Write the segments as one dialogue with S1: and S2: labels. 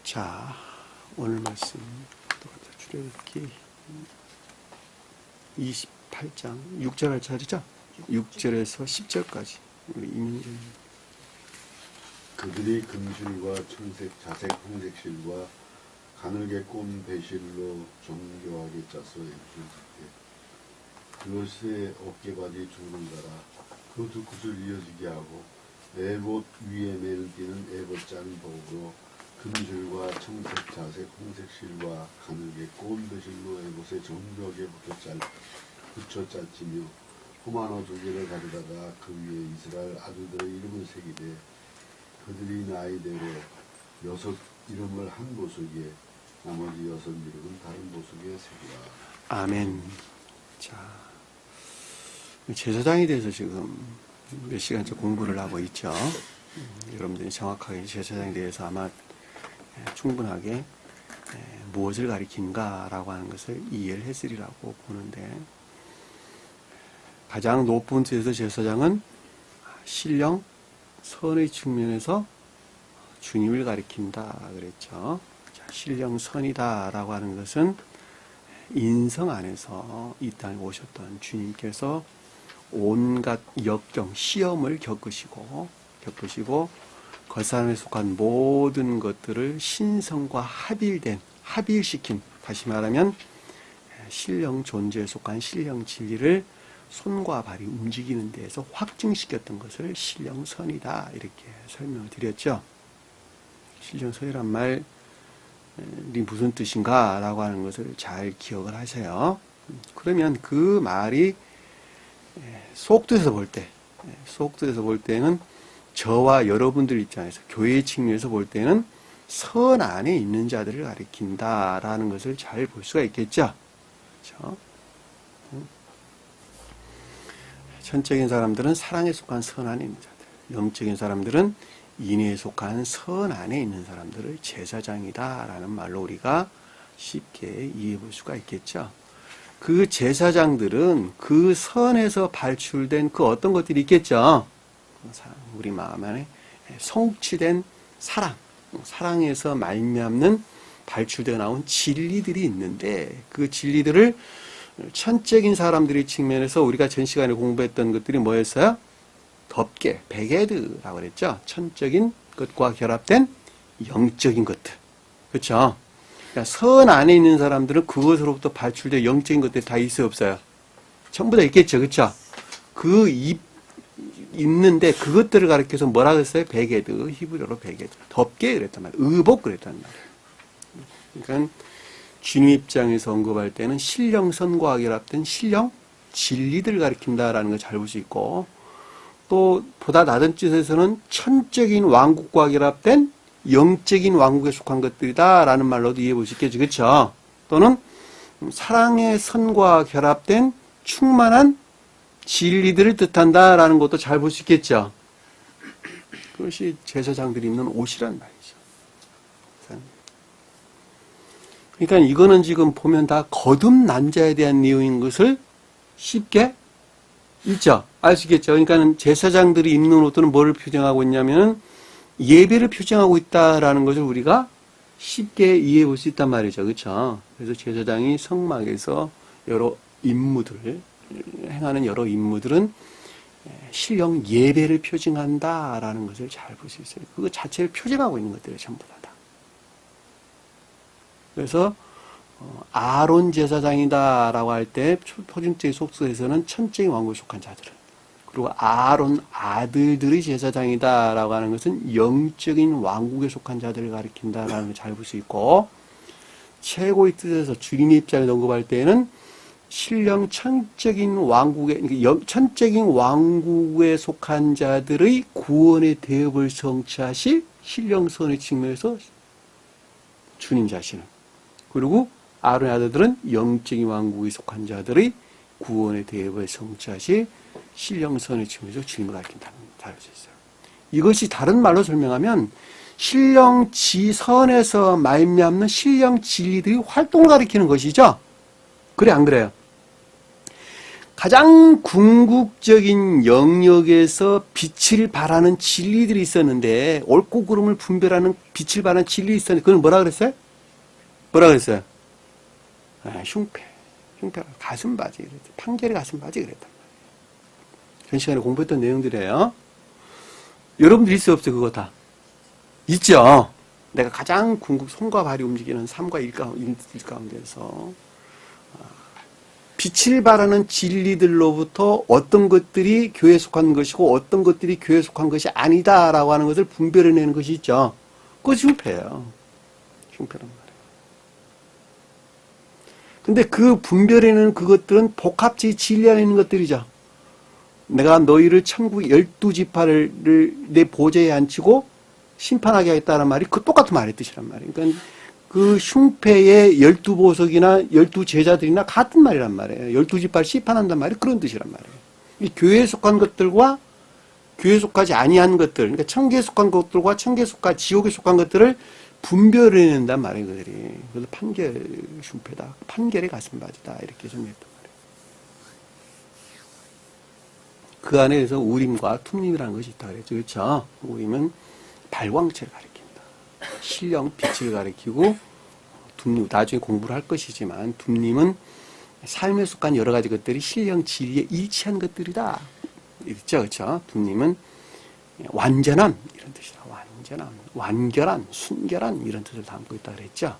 S1: 자, 오늘 말씀 또 갖다 출애굽기 28장 6절 할 차례죠? 6절에서 10절까지 우리 이민정.
S2: 그들이 금실과 청색, 자색, 홍색실과 가늘게 꼰 배실로 정교하게 짜서 입술짓되 그것의 어깨바디 줄을 달아 그 두 굿을 이어지게 하고 에봇 위에 매는 띠는 에봇 짠 복으로 금실과 청색, 자색, 홍색실과 가늘게 꼰 배실로 에봇에 정교하게 붙여 짰지며 호마노 두 개를 가져다가 그 위에 이스라엘 아들들의 이름을 새기되 그들이 나이대로 6 이름을 한 보석에 나머지 6 이름은 다른 보석에 새기라.
S1: 아멘. 자, 제사장에 대해서 지금 몇 시간째 공부를 하고 있죠. 여러분들이 정확하게 제사장에 대해서 아마 충분하게 무엇을 가리킨가라고 하는 것을 이해를 했으리라고 보는데, 가장 높은 데서 제사장은 신령, 선의 측면에서 주님을 가리킨다 그랬죠. 자, 신령 선이다라고 하는 것은 인성 안에서 이 땅에 오셨던 주님께서 온갖 역경, 시험을 겪으시고 겉사람에 속한 모든 것들을 신성과 합일시킨, 다시 말하면 신령 존재에 속한 신령 진리를 손과 발이 움직이는 데에서 확증시켰던 것을 신령선이다 이렇게 설명을 드렸죠. 신령선이란 말이 무슨 뜻인가 라고 하는 것을 잘 기억을 하세요. 그러면 그 말이 속뜻에서 볼 때는 저와 여러분들 입장에서 교회의 측면에서 볼 때는 선 안에 있는 자들을 가리킨다라는 것을 잘 볼 수가 있겠죠. 그렇죠? 천적인 사람들은 사랑에 속한 선 안에 있는 자들, 영적인 사람들은 인애에 속한 선 안에 있는 사람들을 제사장이다라는 말로 우리가 쉽게 이해해 볼 수가 있겠죠. 그 제사장들은 그 선에서 발출된 그 어떤 것들이 있겠죠. 우리 마음 안에 성취된 사랑에서 말미암는 발출되어 나온 진리들이 있는데, 그 진리들을 천적인 사람들의 측면에서 우리가 전 시간에 공부했던 것들이 뭐였어요? 덮개, 베게드라고 그랬죠. 천적인 것과 결합된 영적인 것들. 그렇죠? 그러니까 선 안에 있는 사람들은 그것으로부터 발출된 영적인 것들이 다 있어요, 없어요? 전부 다 있겠죠. 그렇죠? 있는데 그것들을 가리켜서 뭐라 그랬어요? 베게드, 히브리어로 베게드. 덮개 그랬단 말이에요. 의복 그랬단 말이에요. 그러니까 주님 입장에서 언급할 때는 신령선과 결합된 신령 진리들을 가리킨다라는 걸 잘 볼 수 있고, 또 보다 낮은 뜻에서는 천적인 왕국과 결합된 영적인 왕국에 속한 것들이다라는 말로도 이해해 볼 수 있겠죠. 그렇죠? 또는 사랑의 선과 결합된 충만한 진리들을 뜻한다라는 것도 잘 볼 수 있겠죠. 그것이 제사장들이 입는 옷이란 말이죠. 그러니까 이거는 지금 보면 다 거듭난 자에 대한 내용인 것을 쉽게 읽죠. 알 수 있겠죠. 그러니까 제사장들이 입는 옷들은 뭐를 표정하고 있냐면은 예배를 표정하고 있다라는 것을 우리가 쉽게 이해해 볼 수 있단 말이죠. 그렇죠? 그래서 제사장이 성막에서 행하는 여러 임무들은 신령 예배를 표징한다라는 것을 잘 볼 수 있어요. 그거 자체를 표징하고 있는 것들이 전부 다. 그래서 아론 제사장이다라고 할 때 표준적인 속성에서는 천적인 왕국에 속한 자들을, 그리고 아론 아들들의 제사장이다라고 하는 것은 영적인 왕국에 속한 자들을 가리킨다라는 걸 잘 볼 수 있고, 최고의 뜻에서 주님의 입장에 언급할 때에는 신령 천적인 왕국에 속한 자들의 구원의 대업을 성취하실 신령선의 측면에서 주님 자신을, 그리고 아론의 아들들은 영적인 왕국에 속한 자들의 구원의 대업을 성취하실 신령선의 측면에서 주님을 가리킨다는 걸 알 수 있어요. 이것이 다른 말로 설명하면 신령지선에서 말미암는 신령 진리들이 활동을 가리키는 것이죠. 그래 안 그래요? 가장 궁극적인 영역에서 빛을 발하는 진리들이 있었는데, 옳고 그름을 분별하는 빛을 발하는 진리들이 있었는데, 그걸 뭐라 그랬어요? 뭐라 그랬어요? 흉패. 흉패가 가슴바지. 그랬죠. 판결의 가슴바지 그랬단 말이에요. 전 시간에 공부했던 내용들이에요. 여러분들 있어요, 없어요? 그거 다? 있죠? 내가 가장 손과 발이 움직이는 삶과 일 가운데서 빛을 발하는 진리들로부터 어떤 것들이 교회에 속한 것이고 어떤 것들이 교회에 속한 것이 아니다라고 하는 것을 분별해내는 것이 있죠. 그것이 흉패예요. 흉패란 말이에요. 근데 그 분별해내는 그것들은 복합적인 진리 안에 있는 것들이죠. 내가 너희를 천국 12지파를 내 보좌에 앉히고 심판하게 하겠다는 말이 그 똑같은 말의 뜻이란 말이에요. 그러니까 그 흉패의 12보석이나 12제자들이나 같은 말이란 말이에요. 12지파를 심판한단 말이 그런 뜻이란 말이에요. 이 교회에 속한 것들과 교회에 속하지 아니한 것들, 그러니까 천국에 속한 것들과 천국에 속한 지옥에 속한 것들을 분별해낸단 말이에요. 그들이. 그래서 판결 흉패다. 판결의 가슴바지다. 이렇게 정리했단 말이에요. 그 안에서 우림과 툼림이라는 것이 있다 그랬죠. 그렇죠? 우림은 발광체를 가리킨다. 신령 빛을 가리키고, 둠림, 나중에 공부를 할 것이지만, 둠림은 삶에 속한 여러 가지 것들이 신령 진리에 일치한 것들이다. 있죠, 그렇죠? 둠림은 완전함 이런 뜻이다. 완전함, 완결한, 순결한 이런 뜻을 담고 있다 그랬죠.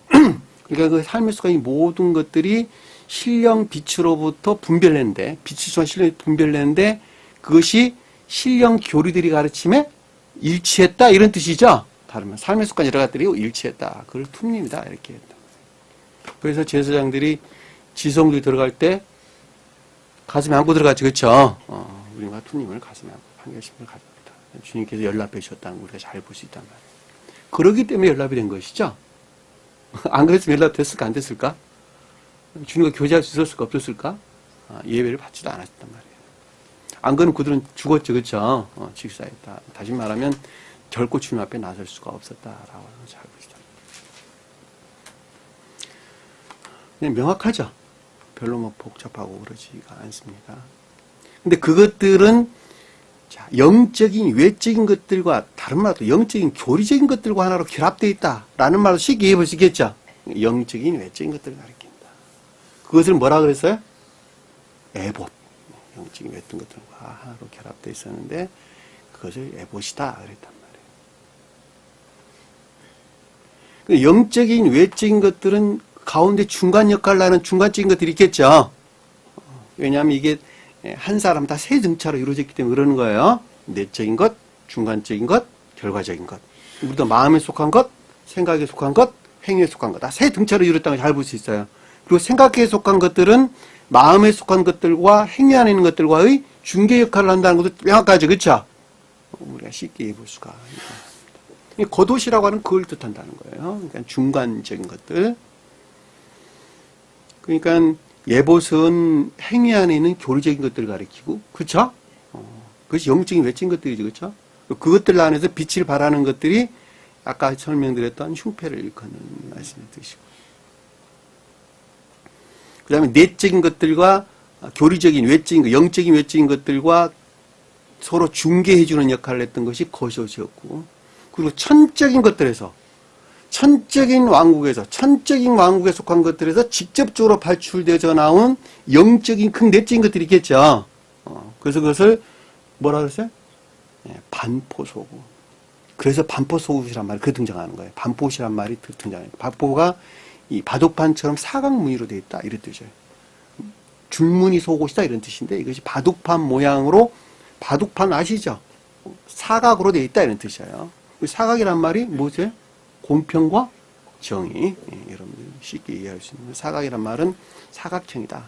S1: 그러니까 그 삶에 속한 이 모든 것들이 신령 빛으로부터 분별되는데, 빛이 속한 신령이 분별되는데, 그것이 신령 교리들이 가르침에 일치했다 이런 뜻이죠. 다르면 삶의 습관 여러 가지들이 일치했다. 그걸 툼림이다 이렇게 했다. 그래서 제사장들이 지성들이 들어갈 때 가슴에 안고 들어갔죠. 그렇죠? 우리가 툼림을 가슴에 안고 판결심을 가져옵니다. 주님께서 연락해 주셨다는 걸 우리가 잘 볼 수 있단 말이에요. 그러기 때문에 연락이 된 것이죠. 안 그랬으면 연락 됐을까 안 됐을까? 주님과 교제할 수 있었을까 없었을까? 예배를 받지도 않았단 말이에요. 안 그러면 그들은 죽었죠. 그렇죠? 직사했다. 다시 말하면 결코 주님 앞에 나설 수가 없었다라고 하는 걸 잘 보시죠. 그냥 명확하죠. 별로 뭐 복잡하고 그러지가 않습니다. 근데 그것들은 자, 영적인 외적인 것들과 다른 말로 영적인 교리적인 것들과 하나로 결합되어 있다라는 말로 쉽게 이해해 볼 수 있겠죠. 영적인 외적인 것들을 가리킨다. 그것을 뭐라 그랬어요? 에봇. 영적인 외적인 것들과 하나로 결합되어 있었는데 그것을 에봇이다 그랬단 말이에요. 영적인 외적인 것들은 가운데 중간 역할을 하는 중간적인 것들이 있겠죠. 왜냐하면 이게 한 사람 다 세 등차로 이루어졌기 때문에 그러는 거예요. 내적인 것, 중간적인 것, 결과적인 것. 우리도 마음에 속한 것, 생각에 속한 것, 행위에 속한 것. 다 세 등차로 이루어졌다는 걸 잘 볼 수 있어요. 그리고 생각에 속한 것들은 마음에 속한 것들과 행위 안에 있는 것들과의 중개 역할을 한다는 것도 명확하죠. 그렇죠? 우리가 쉽게 볼 수가 있습니다. 겉옷이라고 하는 그걸 뜻한다는 거예요. 그러니까 중간적인 것들. 그러니까 예봇은 행위 안에 있는 교리적인 것들을 가리키고, 그렇죠? 그것이 영적인 외적인 것들이죠, 그렇죠? 그것들 안에서 빛을 발하는 것들이 아까 설명드렸던 흉패를 일컫는 말씀의 뜻이고, 그 다음에 내적인 것들과 교리적인 외적인 것, 영적인 외적인 것들과 서로 중개해주는 역할을 했던 것이 거시옷이었고, 그리고 천적인 것들에서 천적인 왕국에서 천적인 왕국에 속한 것들에서 직접적으로 발출되어져 나온 영적인 큰 내적인 것들이 있겠죠. 그래서 그것을 뭐라 그랬어요? 반포소구. 그래서 반포소구이란 말이 그 등장하는 거예요. 반포시란 말이 등장해요. 반포가 이 바둑판처럼 사각무늬로 되어 있다 이런 뜻이에요. 줄무늬 속옷이다 이런 뜻인데 이것이 바둑판 모양으로 바둑판 아시죠? 사각으로 되어 있다 이런 뜻이에요. 사각이란 말이 뭐죠? 공평과 정의. 여러분들 쉽게 이해할 수 있는 사각이란 말은 사각형이다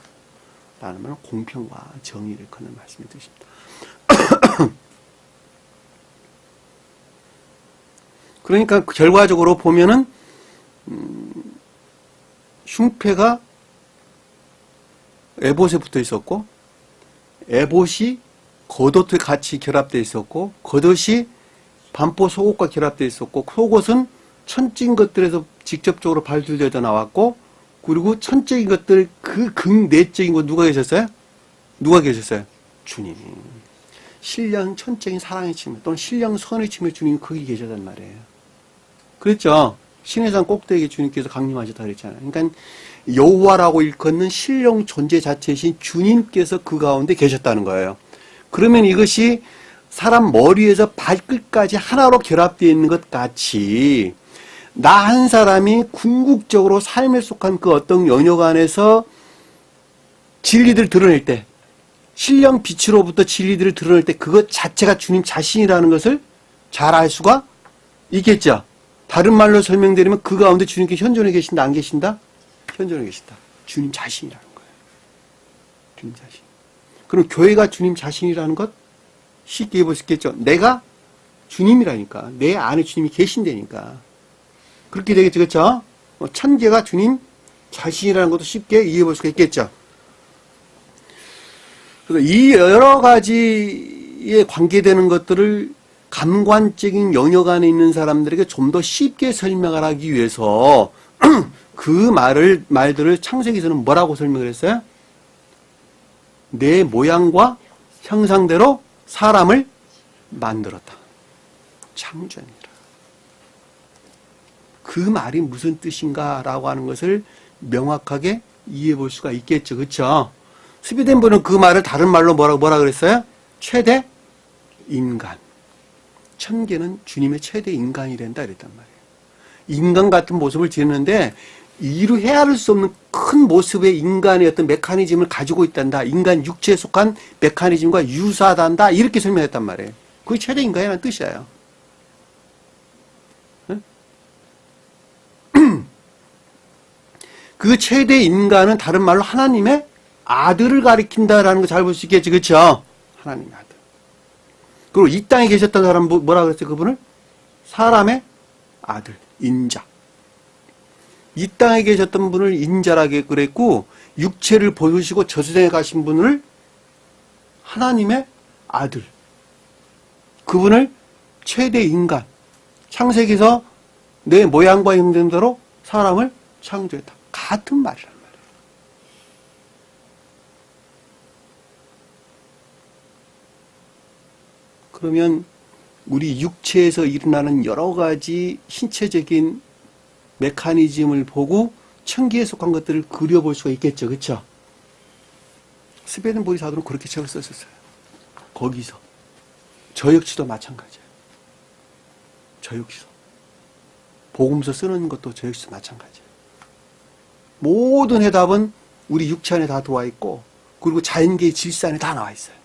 S1: 라는 말은 공평과 정의를 걷는 말씀이 뜻입니다. 그러니까 결과적으로 보면은 흉패가 에봇에 붙어 있었고 에봇이 겉옷에 같이 결합되어 있었고 겉옷이 반포 속옷과 결합되어 있었고 속옷은 천적인 것들에서 직접적으로 발출되어 나왔고 그리고 천적인 것들 그 극내적인 것 누가 계셨어요? 누가 계셨어요? 주님이. 신령 천적인 사랑의 측면 또는 신령 선의 측면 주님이 거기 계셨단 말이에요. 그랬죠? 신해산 꼭대기에 주님께서 강림하셨다 그랬잖아요. 그러니까 여호와라고 일컫는 신령 존재 자체이신 주님께서 그 가운데 계셨다는 거예요. 그러면 이것이 사람 머리에서 발끝까지 하나로 결합되어 있는 것 같이 나 한 사람이 궁극적으로 삶에 속한 그 어떤 영역 안에서 진리들을 드러낼 때, 신령 빛으로부터 진리들을 드러낼 때 그것 자체가 주님 자신이라는 것을 잘 알 수가 있겠죠. 다른 말로 설명드리면 그 가운데 주님께 현존해 계신다, 안 계신다? 현존해 계신다. 주님 자신이라는 거예요. 주님 자신. 그럼 교회가 주님 자신이라는 것 쉽게 해볼 수 있겠죠. 내가 주님이라니까. 내 안에 주님이 계신다니까. 그렇게 되겠죠. 그렇죠? 천계가 주님 자신이라는 것도 쉽게 이해해 볼 수가 있겠죠. 그래서 이 여러 가지에 관계되는 것들을 감관적인 영역 안에 있는 사람들에게 좀 더 쉽게 설명을 하기 위해서 그 말들을 창세기에서는 뭐라고 설명을 했어요? 내 모양과 형상대로 사람을 만들었다. 창조합니다. 그 말이 무슨 뜻인가라고 하는 것을 명확하게 이해해 볼 수가 있겠죠. 그렇죠? 스비덴 분은 그 말을 다른 말로 뭐라 그랬어요? 최대 인간. 천계는 주님의 최대 인간이 된다 이랬단 말이에요. 인간 같은 모습을 지녔는데 이루 헤아릴 수 없는 큰 모습의 인간의 어떤 메커니즘을 가지고 있단다. 인간 육체에 속한 메커니즘과 유사하단다. 이렇게 설명했단 말이에요. 그게 최대 인간이라는 뜻이에요. 그 최대 인간은 다른 말로 하나님의 아들을 가리킨다라는 거 잘 볼 수 있겠지. 그렇죠? 하나님의 아들. 그리고 이 땅에 계셨던 사람 뭐라 그랬어요? 그분을? 사람의 아들, 인자. 이 땅에 계셨던 분을 인자라고 그랬고 육체를 보시고 저수생에 가신 분을 하나님의 아들. 그분을 최대 인간. 창세기에서 내 모양과 형상대로 사람을 창조했다. 같은 말이란 말이에요. 그러면 우리 육체에서 일어나는 여러 가지 신체적인 메커니즘을 보고 천기에 속한 것들을 그려볼 수가 있겠죠. 그렇죠? 스베덴 보리사도는 그렇게 책을 썼었어요. 거기서. 저 역시도 마찬가지예요. 저 역시도. 복음서 쓰는 것도 저 역시도 마찬가지예요. 모든 해답은 우리 육체 안에 다 들어와 있고 그리고 자연계의 질서 안에 다 나와 있어요.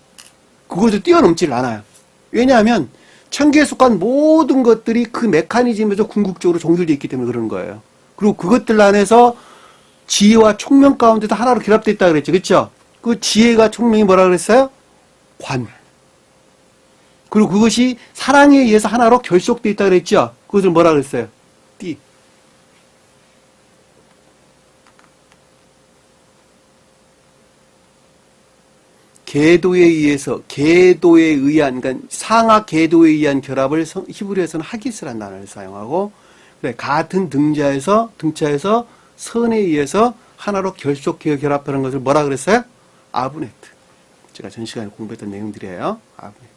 S1: 그것을 뛰어넘질 않아요. 왜냐하면 천계에 속한 모든 것들이 그 메커니즘에서 궁극적으로 종결되어 있기 때문에 그러는 거예요. 그리고 그것들 안에서 지혜와 총명 가운데도 하나로 결합되어 있다고 그랬죠. 그렇죠? 그 지혜가 총명이 뭐라 그랬어요? 관. 그리고 그것이 사랑에 의해서 하나로 결속되어 있다고 그랬죠. 그것을 뭐라 그랬어요? 띠. 계도에 의한, 그러니까 상하 계도에 의한 결합을 히브리어에서는 하기스라는 단어를 사용하고, 그래, 같은 등차에서 선에 의해서 하나로 결속해 결합하는 것을 뭐라 그랬어요? 아브네트. 제가 전 시간에 공부했던 내용들이에요. 아브네트.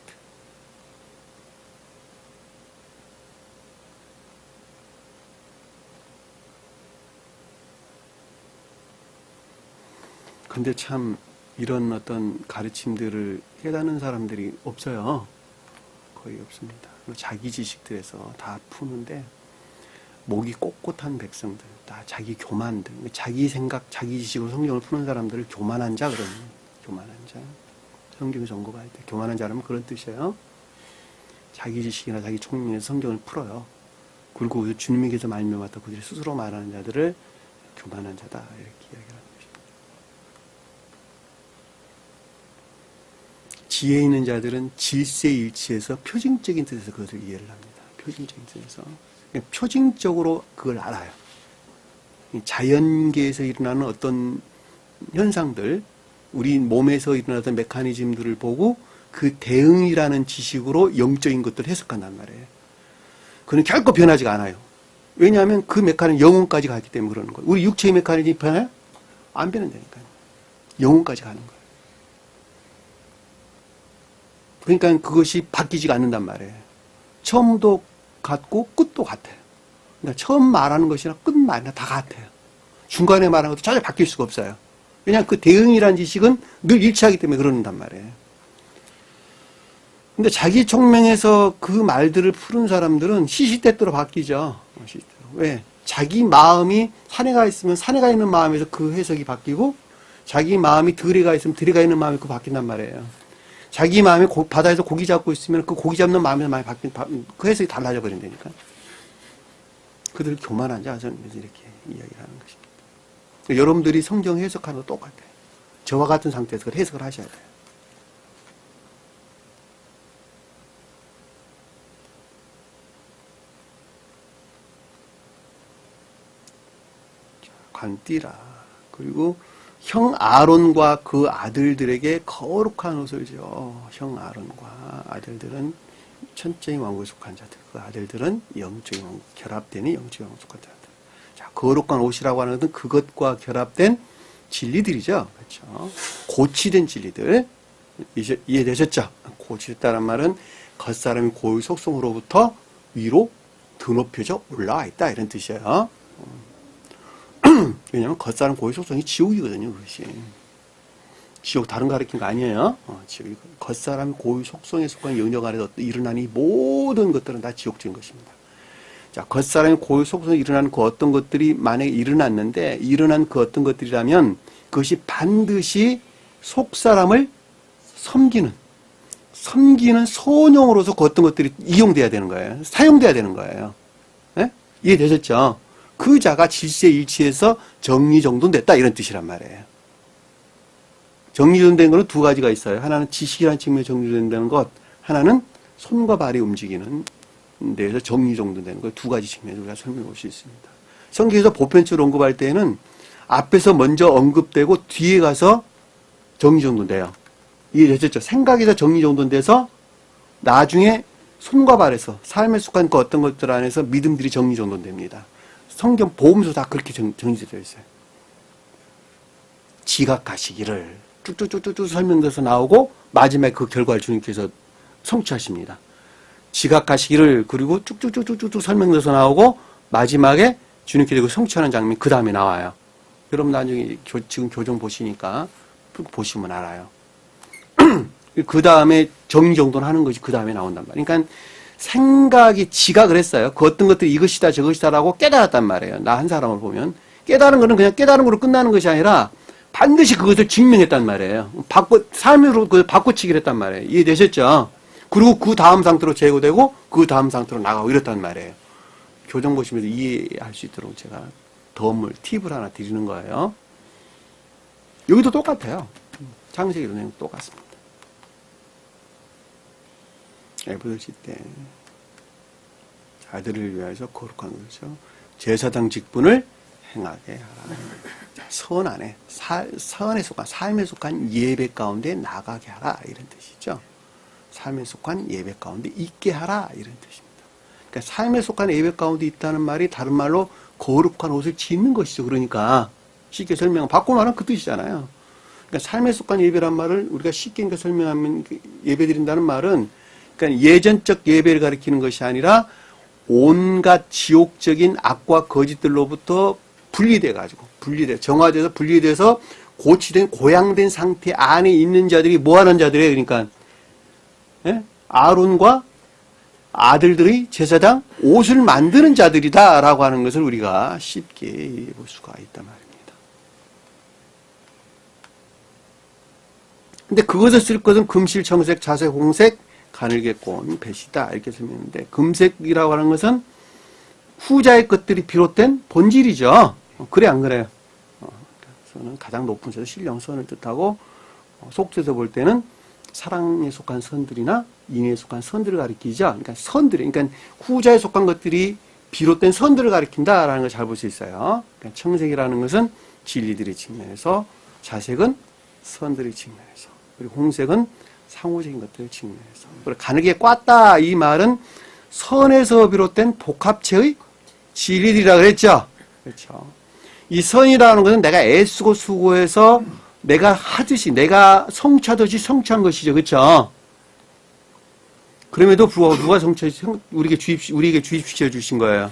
S1: 근데 참, 이런 어떤 가르침들을 깨닫는 사람들이 없어요. 거의 없습니다. 자기 지식들에서 다 푸는데 목이 꼿꼿한 백성들, 다 자기 교만들, 자기 생각, 자기 지식으로 성경을 푸는 사람들을 교만한 자 그러는 교만한 자. 성경 전공할 때 교만한 자라면 그런 뜻이에요. 자기 지식이나 자기 총명에서 성경을 풀어요. 그리고 주님에게서 말미암았다 그들이 스스로 말하는 자들을 교만한 자다 이렇게 이야기를 합니다. 지혜 있는 자들은 질세일치에서 표징적인 뜻에서 그것을 이해를 합니다. 표징적인 뜻에서. 표징적으로 그걸 알아요. 자연계에서 일어나는 어떤 현상들, 우리 몸에서 일어나던 메커니즘들을 보고 그 대응이라는 지식으로 영적인 것들을 해석한단 말이에요. 그는 결코 변하지가 않아요. 왜냐하면 그 메커니즘 영혼까지 가기 때문에 그러는 거예요. 우리 육체의 메커니즘이 변해요? 안 변한다니까요. 영혼까지 가는 거예요. 그러니까 그것이 바뀌지가 않는단 말이에요. 처음도 같고 끝도 같아요. 그러니까 처음 말하는 것이나 끝 말이나 다 같아요. 중간에 말하는 것도 전혀 바뀔 수가 없어요. 왜냐하면 그 대응이라는 지식은 늘 일치하기 때문에 그러는단 말이에요. 근데 자기 총명에서 그 말들을 푸는 사람들은 시시때때로 바뀌죠. 시시때때로. 왜? 자기 마음이 산에 가 있으면 산에 가 있는 마음에서 그 해석이 바뀌고, 자기 마음이 들에 가 있으면 들에 가 있는 마음이 그 바뀐단 말이에요. 자기 마음이 바다에서 고기 잡고 있으면 그 고기 잡는 마음에서 많이 그 해석이 달라져 버린다니까. 그들 교만한 자, 저는 이렇게 이야기를 하는 것입니다. 여러분들이 성경 해석하는 거 똑같아요. 저와 같은 상태에서 그 해석을 하셔야 돼요. 관띠라. 그리고 형 아론과 그 아들들에게 거룩한 옷을 지어. 형 아론과 아들들은 천적인 왕국에 속한 자들. 그 아들들은 영적인 왕국, 결합되는 영적인 왕국에 속한 자들. 자, 거룩한 옷이라고 하는 것은 그것과 결합된 진리들이죠. 그렇죠. 고치된 진리들. 이해되셨죠? 고치됐다는 말은 겉사람이 고유 속성으로부터 위로 드높여져 올라와 있다. 이런 뜻이에요. 왜냐하면 겉사람 고유 속성이 지옥이거든요. 그것이. 지옥 다른 거 가르친 거 아니에요. 지옥. 겉사람 고유 속성에 속한 영역 안에서 일어나는 이 모든 것들은 다 지옥적인 것입니다. 자, 겉사람의 고유 속성에 일어나는 그 어떤 것들이 만약에 일어났는데, 일어난 그 어떤 것들이라면 그것이 반드시 속사람을 섬기는 선용으로서 그 어떤 것들이 이용돼야 되는 거예요. 사용돼야 되는 거예요. 네? 이해되셨죠? 그 자가 질서에 일치해서 정리정돈됐다, 이런 뜻이란 말이에요. 정리정돈된 것은 두 가지가 있어요. 하나는 지식이라는 측면에 정리된다는 것, 하나는 손과 발이 움직이는 데에서 정리정돈되는 것, 두 가지 측면에서 우리가 설명해 볼 수 있습니다. 성경에서 보편적으로 언급할 때는 앞에서 먼저 언급되고 뒤에 가서 정리정돈돼요. 이해되셨죠? 생각에서 정리정돈돼서 나중에 손과 발에서 삶에 속한 그 어떤 것들 안에서 믿음들이 정리정돈됩니다. 성경 복음서 다 그렇게 정리되어 있어요. 지각하시기를 쭉쭉쭉쭉 설명돼서 나오고 마지막에 그 결과를 주님께서 성취하십니다. 지각하시기를 그리고 쭉쭉쭉쭉쭉 설명돼서 나오고 마지막에 주님께서 성취하는 장면이 그 다음에 나와요. 여러분 나중에 지금 교정 보시니까 보시면 알아요. 그 다음에 정리정돈 하는 것이 그 다음에 나온단 말이에요. 그러니까 생각이 지각을 했어요. 그 어떤 것들이 이것이다 저것이다라고 깨달았단 말이에요. 나 한 사람을 보면. 깨달은 거는 그냥 깨달은 거로 끝나는 것이 아니라 반드시 그것을 증명했단 말이에요. 삶으로 그걸 바꿔치기를 했단 말이에요. 이해되셨죠? 그리고 그 다음 상태로 제고되고 그 다음 상태로 나가고 이랬단 말이에요. 교정 보시면서 이해할 수 있도록 제가 덤을, 팁을 하나 드리는 거예요. 여기도 똑같아요. 창세기도 내용 똑같습니다. 에브더시 때 아들을 위하여서 거룩한 것이죠. 제사장 직분을 행하게 하라. 선안에 선에 속한 삶에 속한 예배 가운데 나가게 하라 이런 뜻이죠. 삶에 속한 예배 가운데 있게 하라 이런 뜻입니다. 그러니까 삶에 속한 예배 가운데 있다는 말이 다른 말로 거룩한 옷을 짓는 것이죠. 그러니까 쉽게 설명하면 바꿔 말하면 그 뜻이잖아요. 그러니까 삶에 속한 예배란 말을 우리가 쉽게 설명하면 예배 드린다는 말은 그러니까 예전적 예배를 가리키는 것이 아니라 온갖 지옥적인 악과 거짓들로부터 정화돼서 분리돼서 고치된 고양된 상태 안에 있는 자들이 뭐하는 자들이에요? 그러니까 예? 아론과 아들들의 제사장 옷을 만드는 자들이다라고 하는 것을 우리가 쉽게 이해해 볼 수가 있단 말입니다. 근데 그것을 쓸 것은 금실, 청색, 자색, 홍색, 가늘게 꼰 배시다 이렇게 설명했는데 금색이라고 하는 것은 후자의 것들이 비롯된 본질이죠. 그래 안 그래요? 선은 가장 높은 데서 신령선을 뜻하고 속죄에서 볼 때는 사랑에 속한 선들이나 인애에 속한 선들을 가리키죠. 그러니까 선들이, 그러니까 후자에 속한 것들이 비롯된 선들을 가리킨다라는 걸 잘 볼 수 있어요. 그러니까 청색이라는 것은 진리들의 측면에서, 자색은 선들의 측면에서, 그리고 홍색은 상호적인 것들의 측면에서. 그리고 가늘게 꽈다 이 말은 선에서 비롯된 복합체의 진리들이라고 그랬죠. 그렇죠. 이 선이라는 것은 내가 애쓰고 수고해서 내가 하듯이, 내가 성취하듯이 성취한 것이죠. 그렇죠? 그럼에도 불구하고 누가 우리에게 주입시켜 주신 거예요?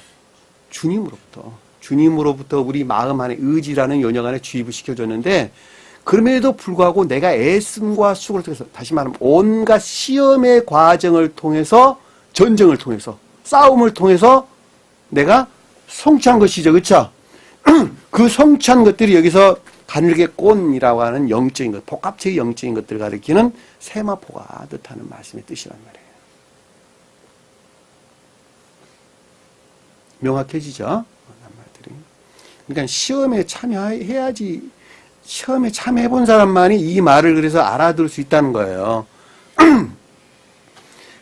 S1: 주님으로부터 우리 마음 안에 의지라는 연역 안에 주입을 시켜줬는데, 그럼에도 불구하고 내가 애씀과 수고를 통해서, 다시 말하면 온갖 시험의 과정을 통해서, 전쟁을 통해서, 싸움을 통해서 내가 성취한 것이죠. 그렇죠? 그 성취한 것들이 여기서 가늘게 꼰이라고 하는 영적인 것, 복합체의 영적인 것들을 가리키는 세마포가 뜻하는 말씀의 뜻이란 말이에요. 명확해지죠? 말들이. 그러니까 시험에 참여해야지, 시험에 참여해본 사람만이 이 말을 그래서 알아들을 수 있다는 거예요.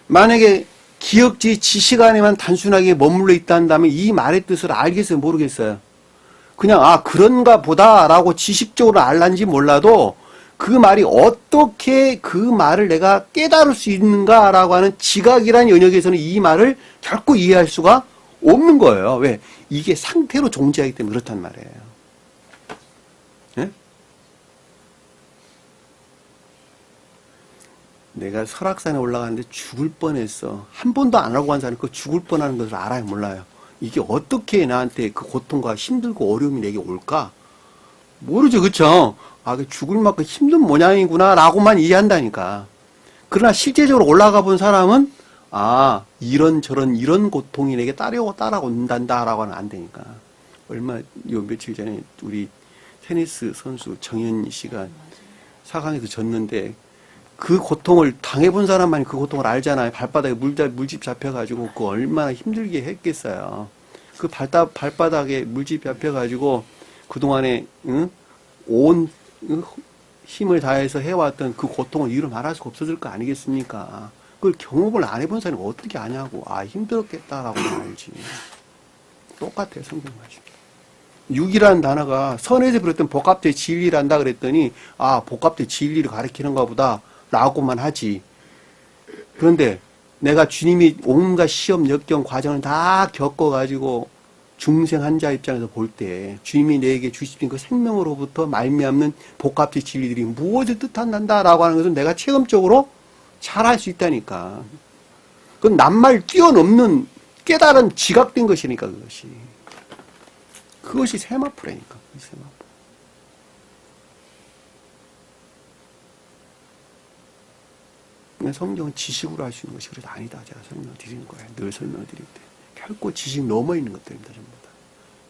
S1: 만약에 기억지 지식 안에만 단순하게 머물러 있다 한다면 이 말의 뜻을 알겠어요? 모르겠어요? 그냥 그런가 보다라고 지식적으로 알란지 몰라도 그 말이 어떻게 그 말을 내가 깨달을 수 있는가라고 하는 지각이라는 영역에서는 이 말을 결코 이해할 수가 없는 거예요. 왜? 이게 상태로 존재하기 때문에 그렇단 말이에요. 네? 내가 설악산에 올라가는데 죽을 뻔했어. 한 번도 안 하고 간 사람이 그 죽을 뻔하는 것을 알아요? 몰라요? 이게 어떻게 나한테 그 고통과 힘들고 어려움이 내게 올까? 모르죠. 그쵸? 죽을 만큼 힘든 모양이구나 라고만 이해한다니까. 그러나 실제적으로 올라가 본 사람은 이런저런 이런 고통이 내게 따라온단다 라고 하면 안 되니까. 며칠 전에 우리 테니스 선수 정현 씨가 4강에서 졌는데, 그 고통을 당해본 사람만이 그 고통을 알잖아요. 발바닥에 물집 잡혀가지고 그 얼마나 힘들게 했겠어요. 그 발바닥에 물집 잡혀가지고 그동안에 온 힘을 다해서 해왔던 그 고통을 이루 말할 수가 없어질 거 아니겠습니까? 그걸 경험을 안 해본 사람이 어떻게 아냐고. 힘들었겠다라고 알지. 똑같아요. 성경 말씀. 육이라는 단어가 선에서 그랬던 복합적 진리란다 그랬더니 복합적 진리를 가리키는가 보다 라고만 하지. 그런데 내가 주님이 온갖 시험, 역경, 과정을 다 겪어가지고 중생한 자 입장에서 볼 때 주님이 내게 주신 그 생명으로부터 말미암는 복합적 진리들이 무엇을 뜻한다라고 하는 것은 내가 체험적으로 잘 알 수 있다니까. 그건 남말 뛰어넘는 깨달은 지각된 것이니까 그것이. 그것이 세마포라니까. 세마포. 성경은 지식으로 할 수 있는 것이 그래도 아니다. 제가 설명을 드리는 거예요. 늘 설명을 드릴 때. 결코 지식 너머 있는 것들입니다. 전부 다.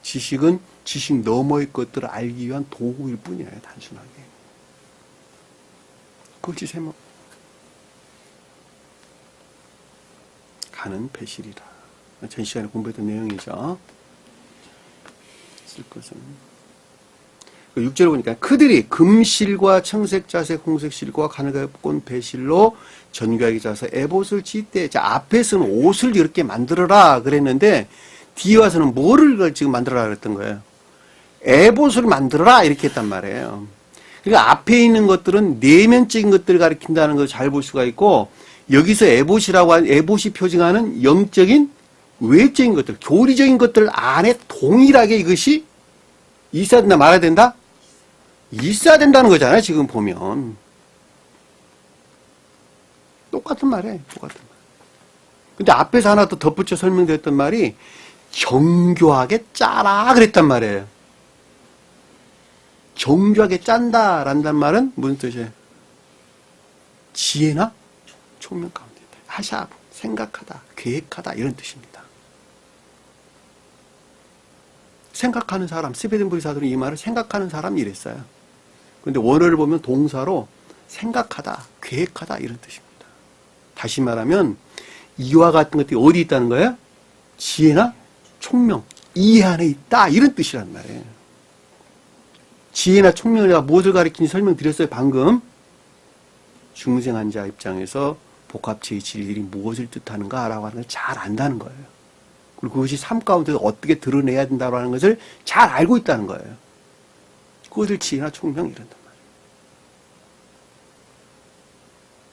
S1: 지식은 지식 너머의 것들을 알기 위한 도구일 뿐이에요. 단순하게. 그것이 세마포. 가는 배실이라. 전 시간에 공부했던 내용이죠. 쓸 것은. 6절을 보니까 그들이 금실과 청색자색 홍색실과 가늘게꼰 배실로 전교하게 짜서 에봇을 찢되, 앞에서는 옷을 이렇게 만들어라 그랬는데 뒤에 와서는 뭐를 지금 만들어라 그랬던 거예요? 에봇을 만들어라 이렇게 했단 말이에요. 그러니까 앞에 있는 것들은 내면적인 것들을 가리킨다는 것을 잘 볼 수가 있고, 여기서 에봇이라고 하는, 에봇이 표징하는 영적인 외적인 것들, 교리적인 것들 안에 동일하게 이것이 있어야 된다 말아야 된다? 있어야 된다는 거잖아요. 지금 보면 똑같은 말이에요. 똑같은 말. 근데 앞에서 하나 더 덧붙여 설명드렸던 말이 정교하게 짜라 그랬단 말이에요. 정교하게 짠다라는 말은 무슨 뜻이에요? 지혜나 총명 가운데 하샤, 생각하다, 계획하다 이런 뜻입니다. 생각하는 사람, 스베덴부리 사도는 이 말을 생각하는 사람 이랬어요. 그런데 원어를 보면 동사로 생각하다, 계획하다 이런 뜻입니다. 다시 말하면 이와 같은 것들이 어디 있다는 거예요? 지혜나 총명, 이해 안에 있다 이런 뜻이란 말이에요. 지혜나 총명을 내가 무엇을 가리키는지 설명드렸어요. 방금. 중생한 자 입장에서 복합체의 진리들이 무엇을 뜻하는가라고 하는 걸 잘 안다는 거예요. 그리고 그것이 삶 가운데서 어떻게 드러내야 된다고 하는 것을 잘 알고 있다는 거예요. 그것을 지혜나 총명 이런단 말이에요.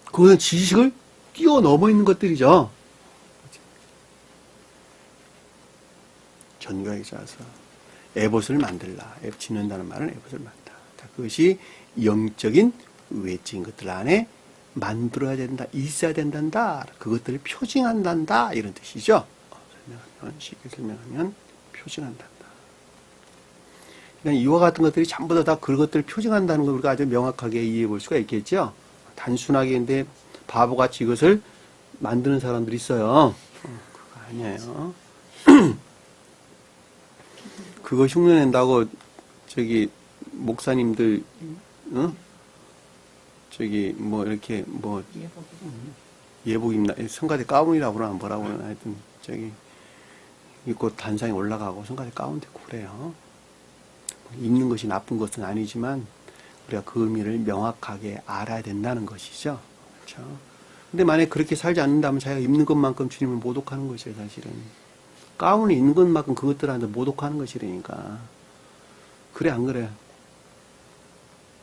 S1: 그것은 지식을 뛰어넘어 있는 것들이죠. 전교하게 짜서 에봇을 만들라. 짓는다는 말은 에봇을 만들다. 그것이 영적인 외적인 것들 안에 만들어야 된다, 있어야 된단다, 그것들을 표징한단다 이런 뜻이죠. 쉽게 설명하면 표징한단다. 그러니까 이와 같은 것들이 전부 다 그것들을 표징한다는 걸 우리가 아주 명확하게 이해해 볼 수가 있겠죠. 단순하게 근데 바보같이 이것을 만드는 사람들이 있어요. 그거 아니에요. 그거 흉내낸다고 저기 목사님들 저기 뭐 이렇게 뭐 예복 입나 성가대 가운이라고 그러나 뭐라고 그러나 하여튼 저기 입고 단상에 올라가고 성가대 가운 입고 그래요. 입는 것이 나쁜 것은 아니지만 우리가 그 의미를 명확하게 알아야 된다는 것이죠. 그렇죠? 근데 만약에 그렇게 살지 않는다면 자기가 입는 것만큼 주님을 모독하는 것이에요, 사실은. 가운을 입는 것만큼 그것들한테 모독하는 것이라니까. 그래, 안 그래?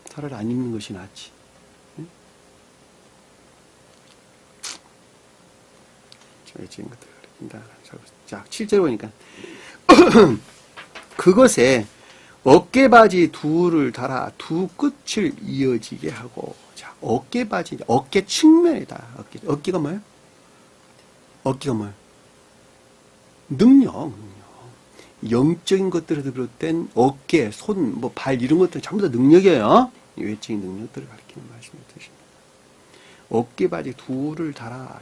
S1: 차라리 안 입는 것이 낫지. 응? 지금 것들 가르친다. 자, 7절 보니까. 그것에 어깨바지 둘을 달아 두 끝을 이어지게 하고, 자, 어깨바지, 어깨 측면이다. 어깨가 뭐예요? 어깨가 뭐예요? 능력. 영적인 것들에서 비롯된 어깨, 손, 뭐 발 이런 것들은 전부 다 능력이에요. 외적인 능력들을 가리키는 말씀의 뜻입니다. 어깨바지 둘을 달아.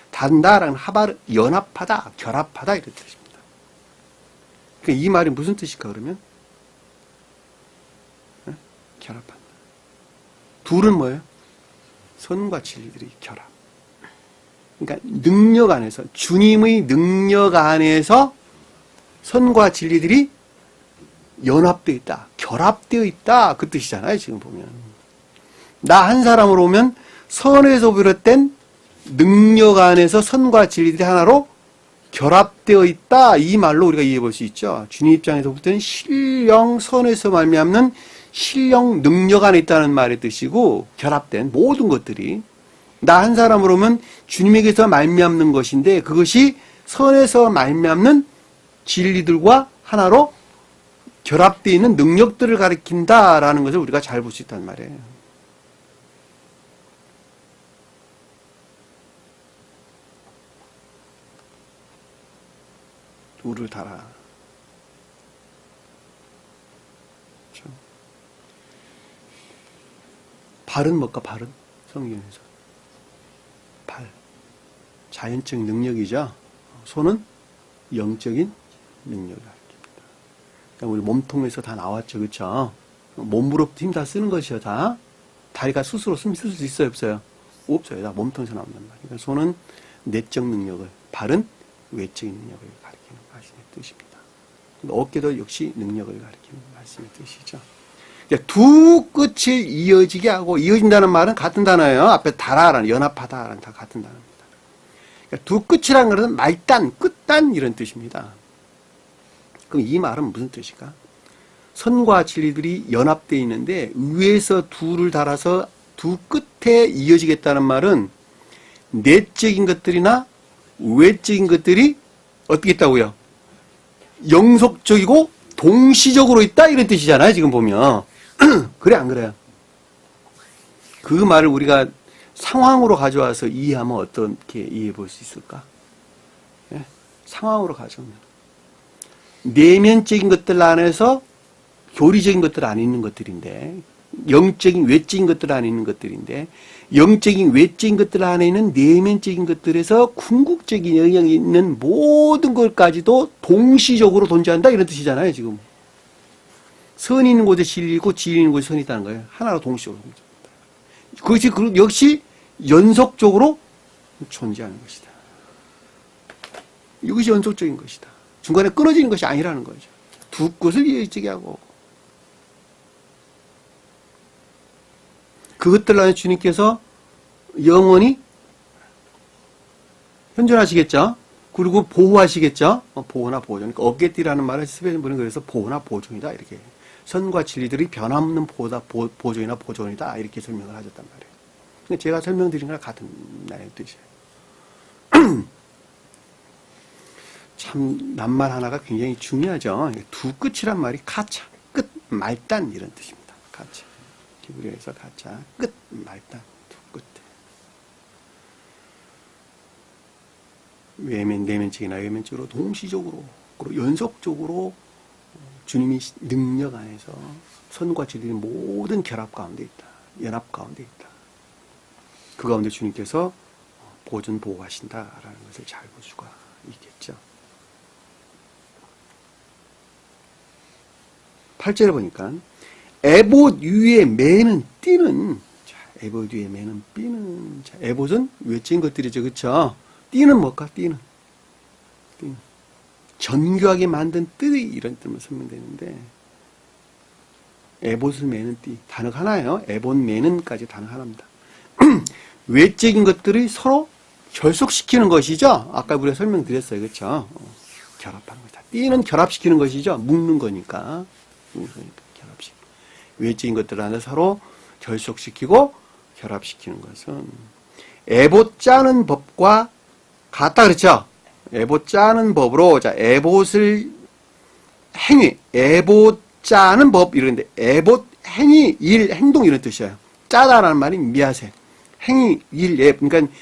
S1: 단다라는 하바를 연합하다, 결합하다 이런 뜻입니다. 그러니까 이 말이 무슨 뜻일까 그러면? 네? 결합한다. 둘은 뭐예요? 선과 진리들이 결합. 그러니까 능력 안에서, 주님의 능력 안에서 선과 진리들이 연합되어 있다, 결합되어 있다, 그 뜻이잖아요, 지금 보면. 나 한 사람으로 오면 선에서 비롯된 능력 안에서 선과 진리들이 하나로 결합되어 있다, 이 말로 우리가 이해해 볼 수 있죠. 주님 입장에서 볼 때는 신령 선에서 말미암는 신령 능력 안에 있다는 말의 뜻이고, 결합된 모든 것들이 나 한 사람으로 오면 주님에게서 말미암는 것인데, 그것이 선에서 말미암는 진리들과 하나로 결합되어 있는 능력들을 가리킨다라는 것을 우리가 잘 볼 수 있단 말이에요. 둘을 달아. 그렇죠? 발은 뭘까, 발은? 성경에서. 발. 자연적인 능력이죠. 손은 영적인 능력을 가리킵니다. 그러니까 우리 몸통에서 다 나왔죠, 그렇죠? 몸으로 힘 다 쓰는 것이요, 다. 다리가 스스로 쓸 수 있어요, 없어요? 없어요. 다 몸통에서 나온단 말이에요. 그러니까 손은 내적 능력을, 발은 외적인 능력을 가리키는 말씀의 뜻입니다. 어깨도 역시 능력을 가리키는 말씀의 뜻이죠. 그러니까 두 끝을 이어지게 하고, 이어진다는 말은 같은 단어예요. 앞에 달아라는, 연합하다라는 다 같은 단어입니다. 그러니까 두 끝이라는 것은 말단, 끝단 이런 뜻입니다. 그럼 이 말은 무슨 뜻일까? 선과 진리들이 연합되어 있는데 위에서 둘을 달아서 두 끝에 이어지겠다는 말은 내적인 것들이나 외적인 것들이 어떻게 있다고요? 영속적이고 동시적으로 있다 이런 뜻이잖아요, 지금 보면. 그래, 안 그래요? 그 말을 우리가 상황으로 가져와서 이해하면 어떻게 이해해 볼 수 있을까? 네? 상황으로 가져오면 내면적인 것들 안에서 교리적인 것들 안에 있는 것들인데, 영적인 외적인 것들 안에 있는 것들인데, 영적인 외적인 것들 안에 있는 내면적인 것들에서 궁극적인 영향이 있는 모든 것까지도 동시적으로 존재한다 이런 뜻이잖아요, 지금. 선이 있는 곳에 진리 있고 진리 있는 곳에 선이 있다는 거예요. 하나로 동시적으로 존재합니다. 그것이 역시 연속적으로 존재하는 것이다. 이것이 연속적인 것이다. 중간에 끊어지는 것이 아니라는 거죠. 두 것을 이어지게 하고, 그것들 안에 주님께서 영원히 현존하시겠죠. 그리고 보호하시겠죠. 보호나 보존. 그러니까 어깨띠라는 말을 스페인 분은 그래서 보호나 보존이다 이렇게. 선과 진리들이 변함없는 보존이나 보존이다 이렇게 설명을 하셨단 말이에요. 그러니까 제가 설명드린 거랑 같은 나의 뜻이에요. 참 낱말 하나가 굉장히 중요하죠. 두 끝이란 말이 가차, 끝, 말단 이런 뜻입니다. 가차. 기브리어에서 가차, 끝, 말단, 두 끝. 내면적이나 외면적으로 동시적으로 그리고 연속적으로 주님이 능력 안에서 선과 진리의 모든 결합 가운데 있다. 연합 가운데 있다. 그 가운데 주님께서 보존 보호하신다라는 것을 잘 볼 수가 있겠죠. 8절에 보니까 에봇 위에 매는 띠는, 자, 에봇 위에 매는 띠는, 자, 에봇은 외적인 것들이죠, 그렇죠? 띠는 뭘까? 띠는 정교하게 만든 띠, 이런 뜻으로 설명되는데, 에봇을 매는 띠 단어가 하나예요. 에봇 매는까지 단어 하나입니다. 외적인 것들이 서로 결속시키는 것이죠. 아까 우리가 설명드렸어요, 그렇죠? 결합하는 거다. 띠는 결합시키는 것이죠. 묶는 거니까. 결합시키고. 외적인 것들 안에 서로 결속시키고 결합시키는 것은 에봇 짜는 법과 같다, 그렇죠? 에봇 짜는 법으로, 자, 에봇을 행위, 에봇 짜는 법 이런데, 에봇 행위, 일, 행동 이런 뜻이에요. 짜다라는 말이 미야세. 행위, 일, 그러니까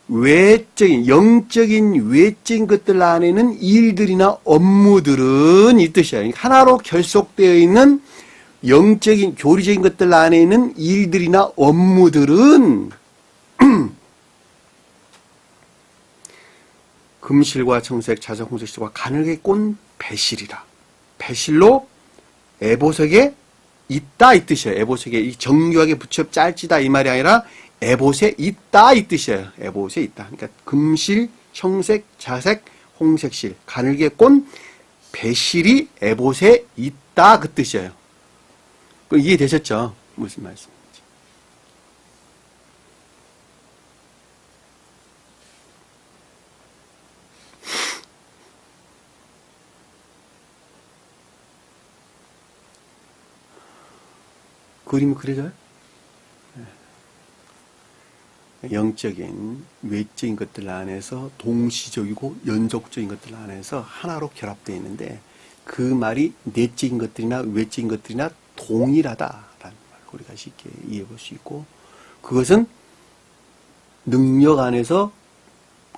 S1: 외적인, 영적인, 외적인 것들 안에는 일들이나 업무들은 이 뜻이에요. 그러니까 하나로 결속되어 있는 영적인, 교리적인 것들 안에 있는 일들이나 업무들은 금실과 청색, 자색, 홍색실과 가늘게 꼰 배실이라. 배실로 에봇에게 있다 이 뜻이에요. 에봇에게 이 정교하게 붙여 짤지다 이 말이 아니라 에봇에 있다 이 뜻이에요. 에봇에 있다. 그러니까 금실, 청색, 자색, 홍색실, 가늘게 꼰 배실이 에봇에 있다 그 뜻이에요. 그럼 이해되셨죠? 무슨 말씀인지. 그림이 그려져요? 영적인, 외적인 것들 안에서 동시적이고 연속적인 것들 안에서 하나로 결합되어 있는데 그 말이 내적인 것들이나 외적인 것들이나 동일하다라는 말 우리가 쉽게 이해해 볼 수 있고, 그것은 능력 안에서,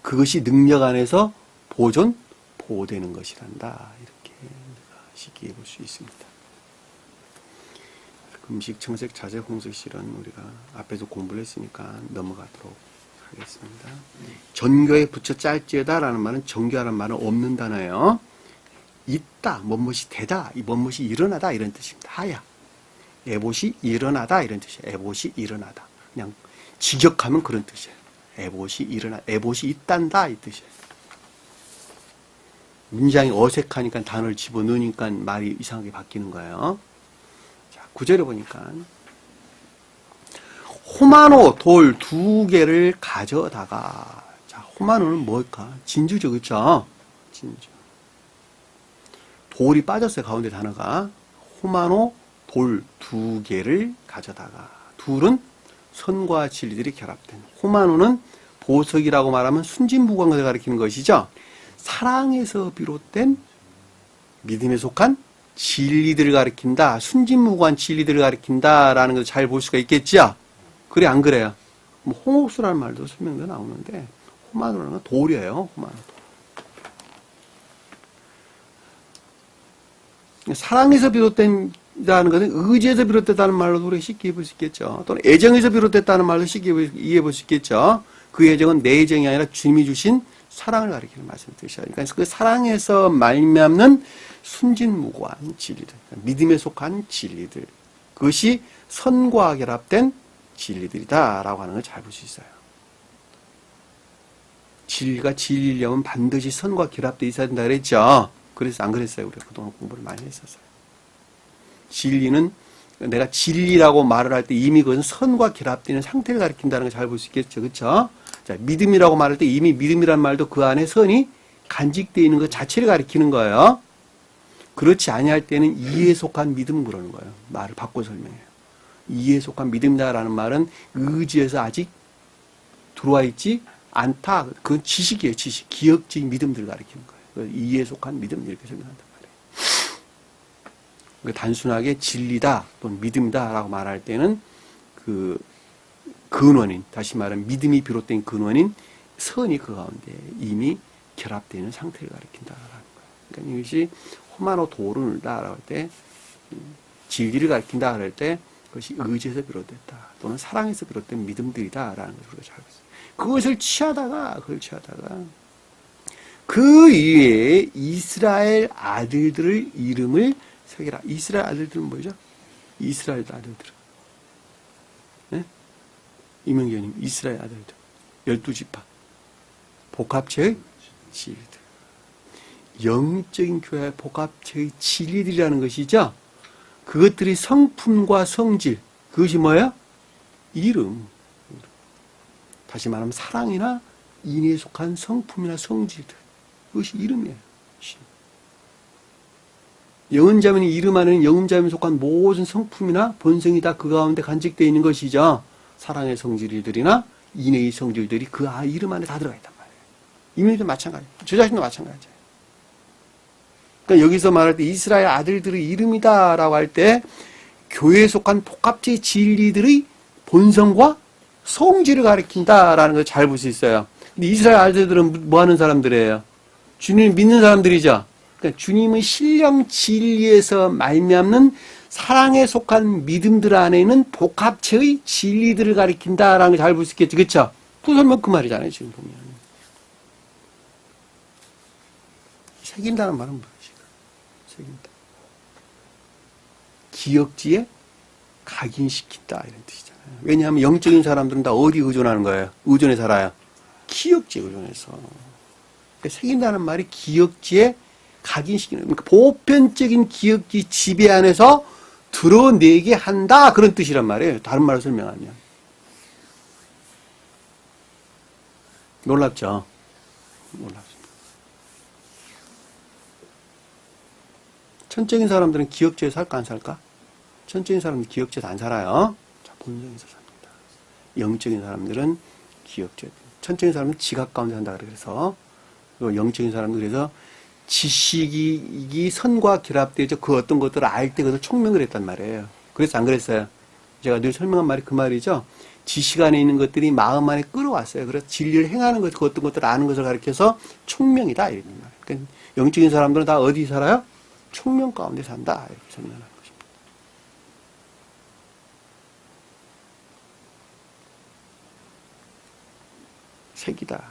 S1: 그것이 능력 안에서 보호되는 것이란다, 이렇게 우리가 쉽게 이해해 볼 수 있습니다. 금식, 청색, 자색, 홍색실은 우리가 앞에서 공부를 했으니까 넘어가도록 하겠습니다. 전교에 붙여 짤지어다라는 말은, 정교하라는 말은 없는 단어예요. 있다, 뭐뭇이 되다, 뭐뭇이 일어나다 이런 뜻입니다. 하야. 에봇이 일어나다 이런 뜻이에요. 에봇이 일어나다. 그냥 직역하면 그런 뜻이에요. 에봇이 있단다 이 뜻이에요. 문장이 어색하니까 단어를 집어넣으니까 말이 이상하게 바뀌는 거예요. 9절에 보니까 호마노 돌 2개를 가져다가, 자, 호마노는 뭘까? 진주죠, 그렇죠? 진주. 돌이 빠졌어요, 가운데 단어가. 호마노 돌 2개를 가져다가. 둘은 선과 진리들이 결합된. 호마노는 보석이라고 말하면 순진무구한 것을 가리키는 것이죠. 사랑에서 비롯된 믿음에 속한 진리들을 가리킨다, 순진무구한 진리들을 가리킨다라는 것을 잘 볼 수가 있겠죠? 그래, 안 그래요? 뭐 홍옥수라는 말도 설명도 나오는데, 호마노라는 건 돌이에요, 호마노. 사랑에서 비롯된다는 것은 의지에서 비롯됐다는 말로도 우리가 쉽게 이해볼 수 있겠죠. 또는 애정에서 비롯됐다는 말도 쉽게 이해해볼 수 있겠죠. 그 애정은 내 애정이 아니라 주님이 주신 사랑을 가리키는 말씀을 뜻이에요. 그러니까 그 사랑에서 말미암는 순진무구한 진리들, 믿음에 속한 진리들, 그것이 선과 결합된 진리들이다라고 하는 걸 잘 볼 수 있어요. 진리가 진리려면 반드시 선과 결합되어 있어야 된다 그랬죠. 그래서 안 그랬어요. 우리가 그동안 공부를 많이 했었어요. 진리는, 내가 진리라고 말을 할 때 이미 그것은 선과 결합되는 상태를 가리킨다는 걸 잘 볼 수 있겠죠. 그렇죠? 자, 믿음이라고 말할 때 이미 믿음이란 말도 그 안에 선이 간직되어 있는 것 자체를 가리키는 거예요. 그렇지 아니할 때는 이에 속한 믿음 그러는 거예요. 말을 바꿔 설명해요. 이에 속한 믿음이다라는 말은 의지에서 아직 들어와 있지 않다. 그건 지식이에요, 지식. 기억적인 믿음들을 가리키는 거예요. 이에 속한 믿음 이렇게 설명한단 말이에요. 그러니까 단순하게 진리다 또는 믿음이다라고 말할 때는 그 근원인, 다시 말하면 믿음이 비롯된 근원인 선이 그 가운데 이미 결합되어 있는 상태를 가리킨다라는 거예요. 그러니까 이것이 호마노 도르다라고 할 때 진리를 가리킨다 할 때 그것이 의지에서 비롯됐다 또는 사랑에서 비롯된 믿음들이다라는 것을 우리가 잘 알고 있어요. 그걸 취하다가 그 이외에 이스라엘 아들들의 이름을 새기라. 이스라엘 아들들은 뭐죠? 이스라엘 아들들. 네? 이명기님 이스라엘 아들들. 12지파. 복합체의 진리들. 영적인 교회의 복합체의 진리들이라는 것이죠. 그것들이 성품과 성질. 그것이 뭐예요? 이름. 다시 말하면 사랑이나 인애에 속한 성품이나 성질들. 그것이 이름이에요. 영은자매는 이름 안에는 영은자매에 속한 모든 성품이나 본성이 다 그 가운데 간직되어 있는 것이죠. 사랑의 성질들이나 인애의 성질들이 그 이름 안에 다 들어가 있단 말이에요. 이민도 마찬가지예요. 저 자신도 마찬가지예요. 그러니까 여기서 말할 때 이스라엘 아들들의 이름이다라고 할 때 교회에 속한 복합체의 진리들의 본성과 성질을 가리킨다라는 걸 잘 볼 수 있어요. 근데 이스라엘 아들들은 뭐 하는 사람들이에요? 주님을 믿는 사람들이죠. 그러니까 주님의 신령 진리에서 말미암는 사랑에 속한 믿음들 안에 있는 복합체의 진리들을 가리킨다라는 걸 잘 볼 수 있겠죠. 그렇죠? 후설면 그 말이잖아요. 지금 보면. 새긴다는 말은 무엇일까? 새긴다. 기억지에 각인시킨다 이런 뜻이잖아요. 왜냐하면 영적인 사람들은 다 어디 의존하는 거예요? 의존해 살아요. 기억지에 의존해서. 새긴다는 말이 기억지에 각인시키는, 그러니까 보편적인 기억지 지배 안에서 드러내게 한다 그런 뜻이란 말이에요. 다른 말로 설명하면. 놀랍죠? 놀랍습니다. 천적인 사람들은 기억지에 살까 안 살까? 천적인 사람은 기억지에서 안 살아요. 자, 본성에서 삽니다. 영적인 사람들은 기억지에, 천적인 사람은 지각 가운데 산다 그래서 영적인 사람들 그래서 지식이 선과 결합되죠. 그 어떤 것들을 알 때 그것을 총명을 했단 말이에요. 그래서 안 그랬어요. 제가 늘 설명한 말이 그 말이죠. 지식 안에 있는 것들이 마음 안에 끌어왔어요. 그래서 진리를 행하는 것, 그 어떤 것들을 아는 것을 가리켜서 총명이다 이런 말이에요. 그러니까 영적인 사람들은 다 어디 살아요? 총명 가운데 산다 이렇게 설명하는 것입니다. 색이다.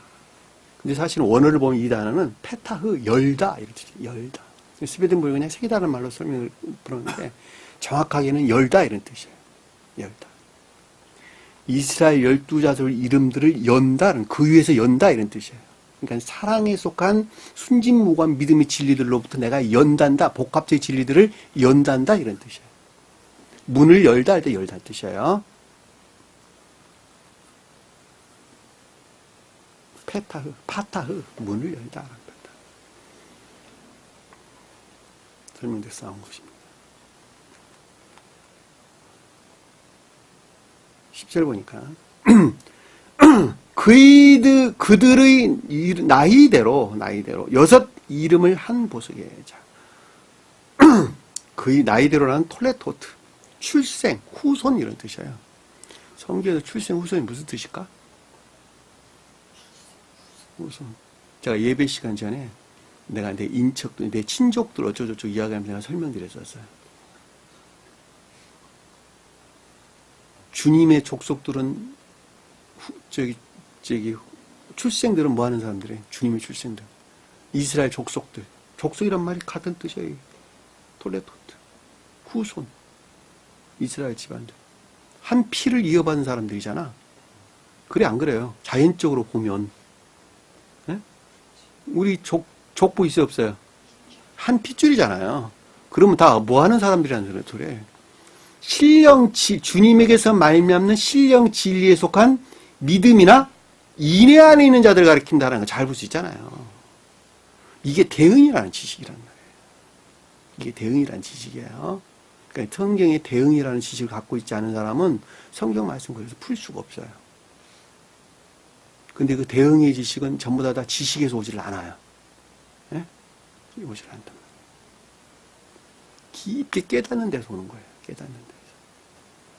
S1: 근데 사실 원어를 보면 이 단어는 페타흐, 열다 이렇게 열다. 스웨덴 그냥 색이다라는 말로 설명을 부르는데 정확하게는 열다 이런 뜻이에요. 열다. 이스라엘 12자손 이름들을 연다는, 그 위에서 연다 이런 뜻이에요. 그러니까 사랑에 속한 순진무관 믿음의 진리들로부터 내가 연단다, 복합적인 진리들을 연단다 이런 뜻이에요. 문을 열다 할 때 열다 뜻이에요. 페타흐, 파타흐, 문을 열다. 설명돼서 나온 것입니다. 10절 보니까 그들의 나이대로 여섯 이름을 한 보석에 자. 그의 나이대로라는 톨레토트, 출생, 후손 이런 뜻이에요. 성경에서 출생, 후손이 무슨 뜻일까? 후손. 제가 예배 시간 전에 내가 내 인척들, 내 친족들 어쩌고저쩌고 이야기하면서 내가 설명드렸었어요. 주님의 족속들은 출생들은 뭐 하는 사람들이에요? 주님의 출생들. 이스라엘 족속들. 족속이란 말이 같은 뜻이에요. 톨레토트. 후손. 이스라엘 집안들. 한 피를 이어받은 사람들이잖아. 그래, 안 그래요? 자연적으로 보면. 네? 우리 족보 있어요, 없어요? 한 핏줄이잖아요. 그러면 다 뭐 하는 사람들이라는 소리예요. 주님에게서 말미암는 신령 진리에 속한 믿음이나 인애 안에 있는 자들 가리킨다는 거 잘 볼 수 있잖아요. 이게 대응이라는 지식이란 말이에요. 이게 대응이라는 지식이에요. 그러니까 성경에 대응이라는 지식을 갖고 있지 않은 사람은 성경 말씀 그래서 풀 수가 없어요. 근데 그 대응의 지식은 전부 다 지식에서 오질 않아요. 예? 오질 않단 말이에요. 깊게 깨닫는 데서 오는 거예요. 깨닫는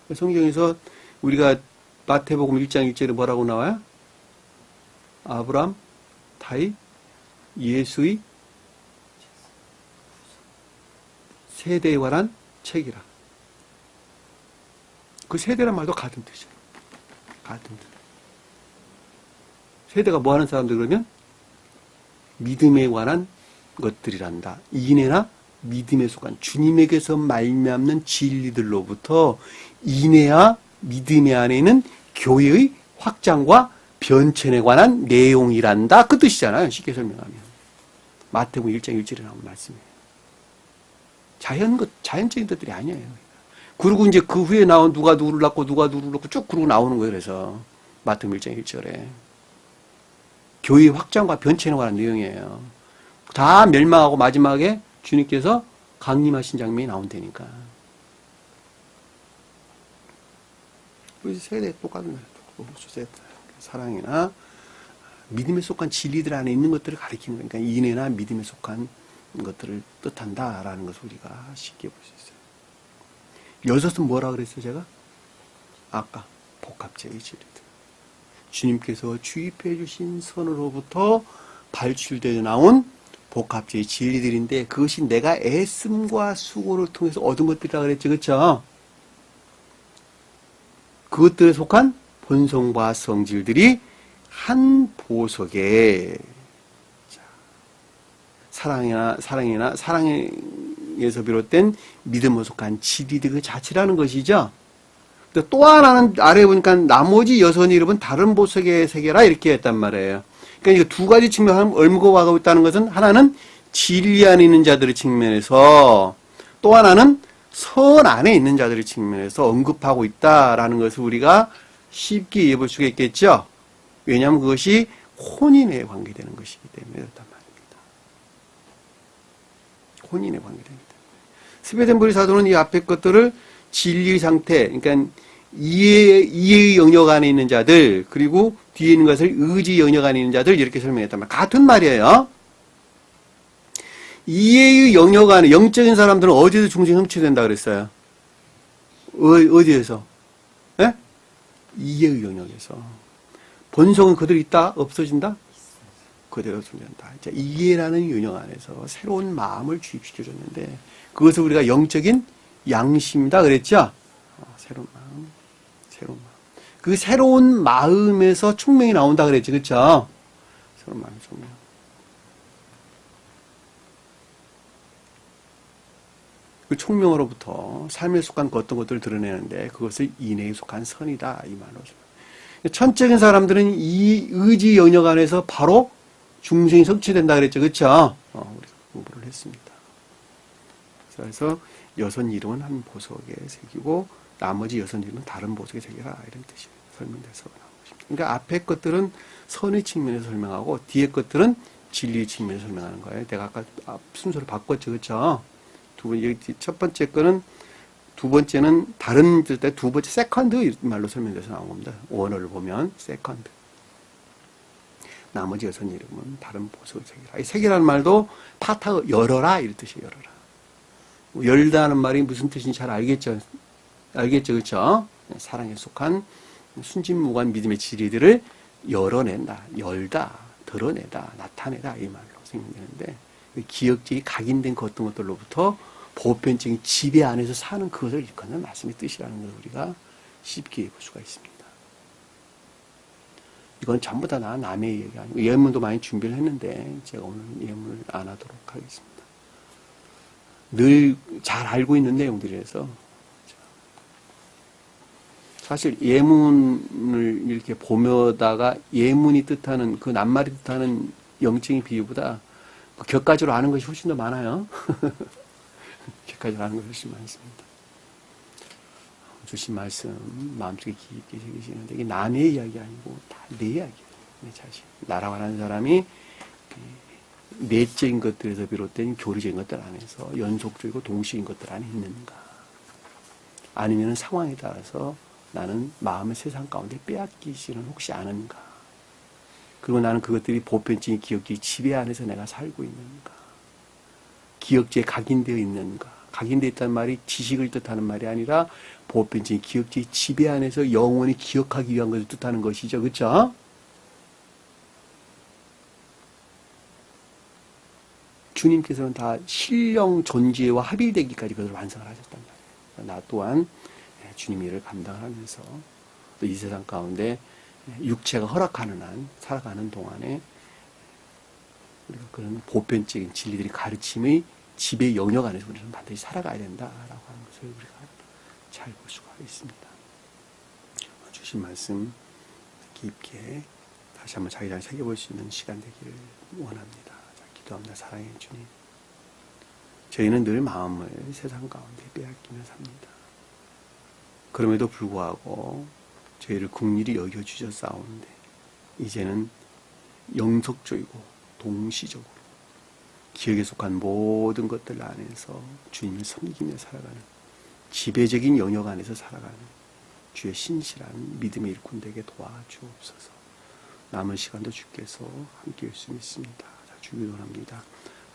S1: 데서. 성경에서 우리가 마태복음 1장 1절에 뭐라고 나와요? 아브람, 다윗, 예수의 세대에 관한 책이라. 그 세대란 말도 같은 뜻이에요. 같은 뜻. 세대가 뭐 하는 사람들 그러면? 믿음에 관한 것들이란다. 인애나 믿음에 속한 주님에게서 말미암는 진리들로부터 인애와 믿음의 안에 있는 교회의 확장과 변천에 관한 내용이란다. 그 뜻이잖아요. 쉽게 설명하면. 마태복음 1장 1절에 나온 말씀이에요. 자연적인 것들이 아니에요. 그리고 이제 그 후에 나온 누가 누구를 낳고 누가 누구를 낳고 쭉 그러고 나오는 거예요. 그래서 마태복음 1장 1절에. 교회의 확장과 변천에 관한 내용이에요. 다 멸망하고 마지막에 주님께서 강림하신 장면이 나온다니까. 우리 세대 똑같은 거예요. 사랑이나 믿음에 속한 진리들 안에 있는 것들을 가리키는 거니까 인애나 믿음에 속한 것들을 뜻한다라는 것을 우리가 쉽게 볼 수 있어요. 여섯은 뭐라 그랬어요, 제가? 아까 복합제의 진리들. 주님께서 주입해 주신 선으로부터 발출되어 나온 복합제의 진리들인데 그것이 내가 애씀과 수고를 통해서 얻은 것들이라 그랬죠. 그렇죠? 그것들에 속한 본성과 성질들이 한 보석에 사랑에서 비롯된 믿음에 속한 진리들 그 자체라는 것이죠. 또 하나는 아래에 보니까 나머지 여섯 이름은 다른 보석의 세계라 이렇게 했단 말이에요. 그러니까 두 가지 측면을 얽어가고 있다는 것은 하나는 진리 안에 있는 자들의 측면에서 또 하나는 선 안에 있는 자들의 측면에서 언급하고 있다라는 것을 우리가 쉽게 이해볼 수가 있겠죠. 왜냐하면 그것이 혼인에 관계되는 것이기 때문에 그렇단 말입니다. 혼인에 관계됩니다. 스베덴버리 사도는 이 앞에 것들을 진리의 상태, 그러니까 이해의 영역 안에 있는 자들, 그리고 뒤에 있는 것을 의지 영역 안에 있는 자들 이렇게 설명했단 말이에요. 같은 말이에요. 이해의 영역 안에 영적인 사람들은 어디에서 중심이 성취된다 그랬어요? 어디에서? 예? 이해의 영역에서. 본성은 그대로 있다? 없어진다? 그대로 존재한다. 이해라는 영역 안에서 새로운 마음을 주입시켜줬는데 그것을 우리가 영적인 양심이다 그랬죠? 새로운 마음, 새로운 마음. 그 새로운 마음에서 총명이 나온다 그랬지, 그렇죠? 새로운 마음의 총명. 그 총명으로부터 삶에 속한 어떤 것들을 드러내는데 그것을 인애에 속한 선이다 이 말로. 천적인 사람들은 이 의지 영역 안에서 바로 중생이 성취된다 그랬죠, 그렇죠? 우리가 공부를 했습니다. 그래서 여섯 이름은 한 보석에 새기고 나머지 여섯 이름은 다른 보석에 새겨라 이런 뜻이 설명돼서 나온 것입니다. 그러니까 앞에 것들은 선의 측면에서 설명하고 뒤에 것들은 진리의 측면에서 설명하는 거예요. 내가 아까 순서를 바꿨죠, 그렇죠? 첫 번째 거는 두 번째는 다른 때 두 번째 세컨드 말로 설명돼서 나온 겁니다. 원어를 보면 세컨드. 나머지 여섯 이름은 다른 보석을 새겨라. 이 새기라는 말도 파타 열어라 이런 뜻이에요. 열어라. 열다는 말이 무슨 뜻인지 잘 알겠죠? 그렇죠? 사랑에 속한 순진무관 믿음의 진리들을 열어낸다, 열다, 드러내다, 나타내다 이 말로 생각되는데 기억적이 각인된 그 어떤 것들로부터 보편적인 지배 안에서 사는 그것을 일컫는 말씀의 뜻이라는 것을 우리가 쉽게 볼 수가 있습니다. 이건 전부 다 남의 얘기 아니고 예문도 많이 준비를 했는데 제가 오늘 예문을 안 하도록 하겠습니다. 늘 잘 알고 있는 내용들이라서 사실 예문을 이렇게 보며다가 예문이 뜻하는 그 낱말이 뜻하는 영적인 비유보다 격가지로 아는 것이 훨씬 더 많아요. 격가지로 아는 것이 훨씬 많습니다. 주신 말씀 마음속에 깊게 새기시는데 이게 남의 이야기 아니고 다 내 이야기예요. 내 자신. 나라고 하는 사람이 내적인 것들에서 비롯된 교리적인 것들 안에서 연속적이고 동시인 것들 안에 있는가? 아니면 상황에 따라서 나는 마음의 세상 가운데 빼앗기지는 혹시 않은가? 그리고 나는 그것들이 보편적인 기억지 지배 안에서 내가 살고 있는가? 기억지에 각인되어 있는가? 각인되어 있다는 말이 지식을 뜻하는 말이 아니라 보편적인 기억지 지배 안에서 영원히 기억하기 위한 것을 뜻하는 것이죠. 그렇죠? 주님께서는 다 신령 존재와 합일되기까지 그것을 완성을 하셨단 말이에요. 나 또한 주님의 일을 감당하면서 또 이 세상 가운데 육체가 허락하는 한 살아가는 동안에 우리가 그런 보편적인 진리들이 가르침의 지배 영역 안에서 우리는 반드시 살아가야 된다라고 하는 것을 우리가 잘 볼 수가 있습니다. 주신 말씀 깊게 다시 한번 자기 자신을 새겨볼 수 있는 시간 되기를 원합니다. 자, 기도합니다. 사랑의 주님. 저희는 늘 마음을 세상 가운데 빼앗기며 삽니다. 그럼에도 불구하고 저희를 긍휼히 여겨주셨사오는데 이제는 영속적이고 동시적으로 기억에 속한 모든 것들 안에서 주님을 섬기며 살아가는 지배적인 영역 안에서 살아가는 주의 신실한 믿음의 일꾼 되게 도와주옵소서. 남은 시간도 주께서 함께 할 수 있습니다. 자, 주기도합니다.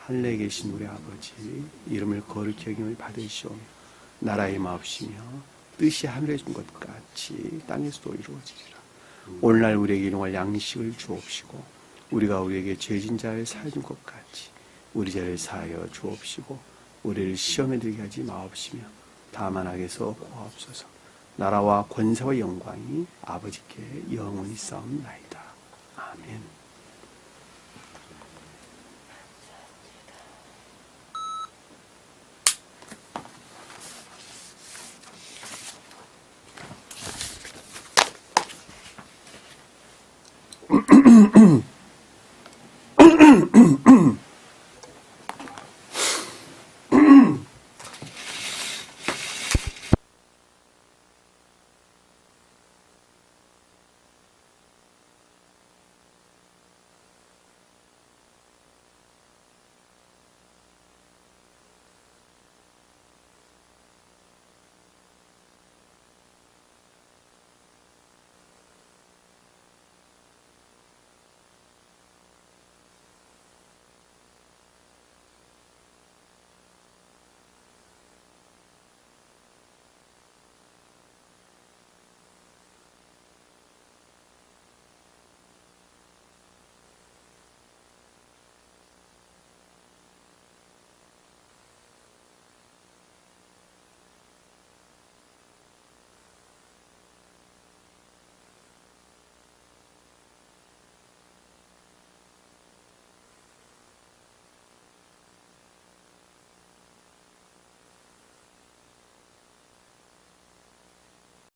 S1: 하늘에 계신 우리 아버지 이름을 거룩히 여김을 받으시오며 나라의 마옵시며 뜻이 하늘에 준 것 같이 땅에서도 이루어지리라. 오늘날 우리에게 일용할 양식을 주옵시고 우리가 우리에게 죄진 자를 사해 준 것 같이 우리 죄를 사하여 주옵시고 우리를 시험에 들게 하지 마옵시며 다만 악에서 구하옵소서. 나라와 권세와 영광이 아버지께 영원히 싸움나이다. 아멘.